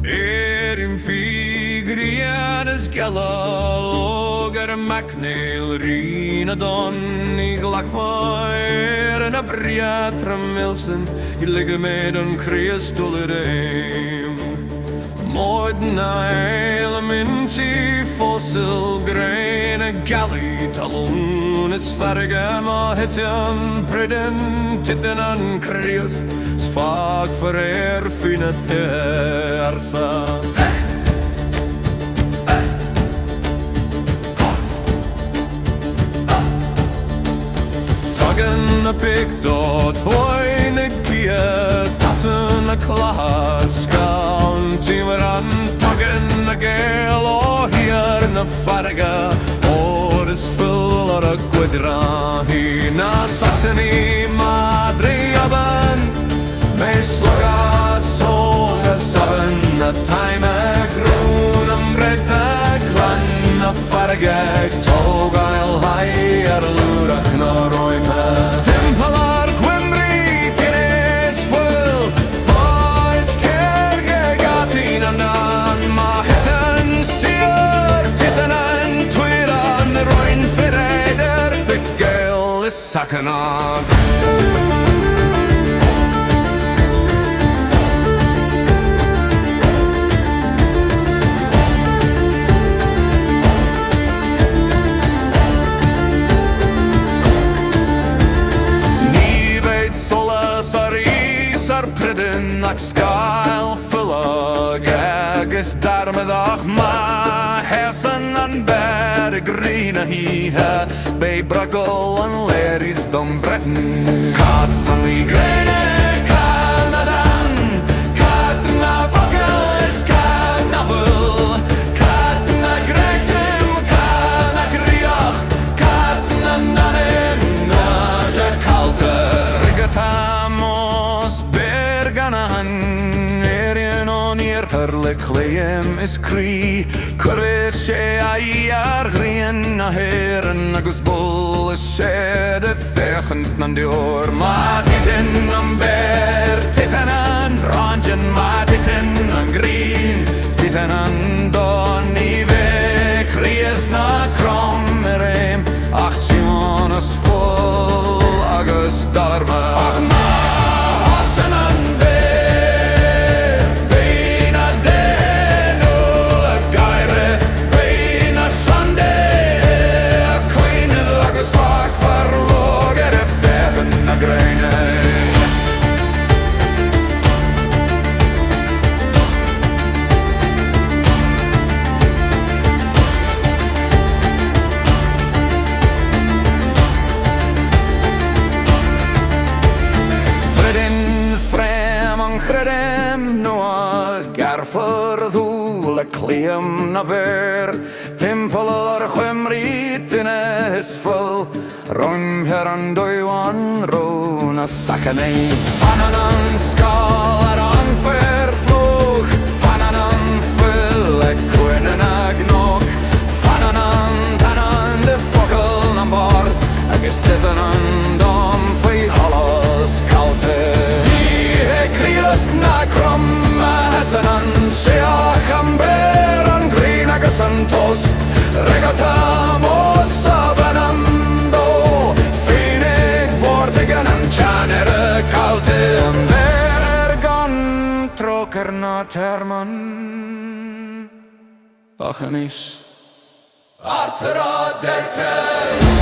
Erin figrianes gellal er macneil rina don I glakvair en a briatra milsen I ligge med en kristolereim Moiden elementi fossil grain a galley talon is fargam a hitian preden titten an kriust svag for fina tersa Tagen a pig dot hoine gia tatten a klas skaun timeran tagen a gel o hier na farga or is full of a quadra hina saxeni madre aban me sloga soga saben a time a groen am bretta klan a farga toga el higher lurach na roime Tempalar quembri tienes full boys kerge gatin anan ma hetan sier titanan twiran roin fereder big girl is sakanag Priden ag skail fullag agus darmedach ma hesen an bere grina hiha bei bragol an leris dom bretten Kats an I grene Kanadan Kat na vogels kanavul Kat na grektem kana griach Kat na nanem na kalte rigatamos Erien on hier herlikleem is kri Korver she ai grien na heren agus bol is shede vechend nan de oor Ma titen am ber titen an rangen Ma titen an green titen an don I ve kries na krom ereim Achtsion is vol agus darme Ach ma hasen an Cleam na ver Timpelar chwemrit in esful Rung her an doiwan ro na sakanei Fanan an skal ar an verflug Fanan an fyll e kwynen agnog Fanan an tanan de fogel na bord Agus ditten an dom fwy holos kalte Ni he kriast na krom a hesen an seach am ber an green agus an tost Regatamos sabanando Finig vortigen an chanere kalte An ber gan troker na terman Ach en is Artera der ter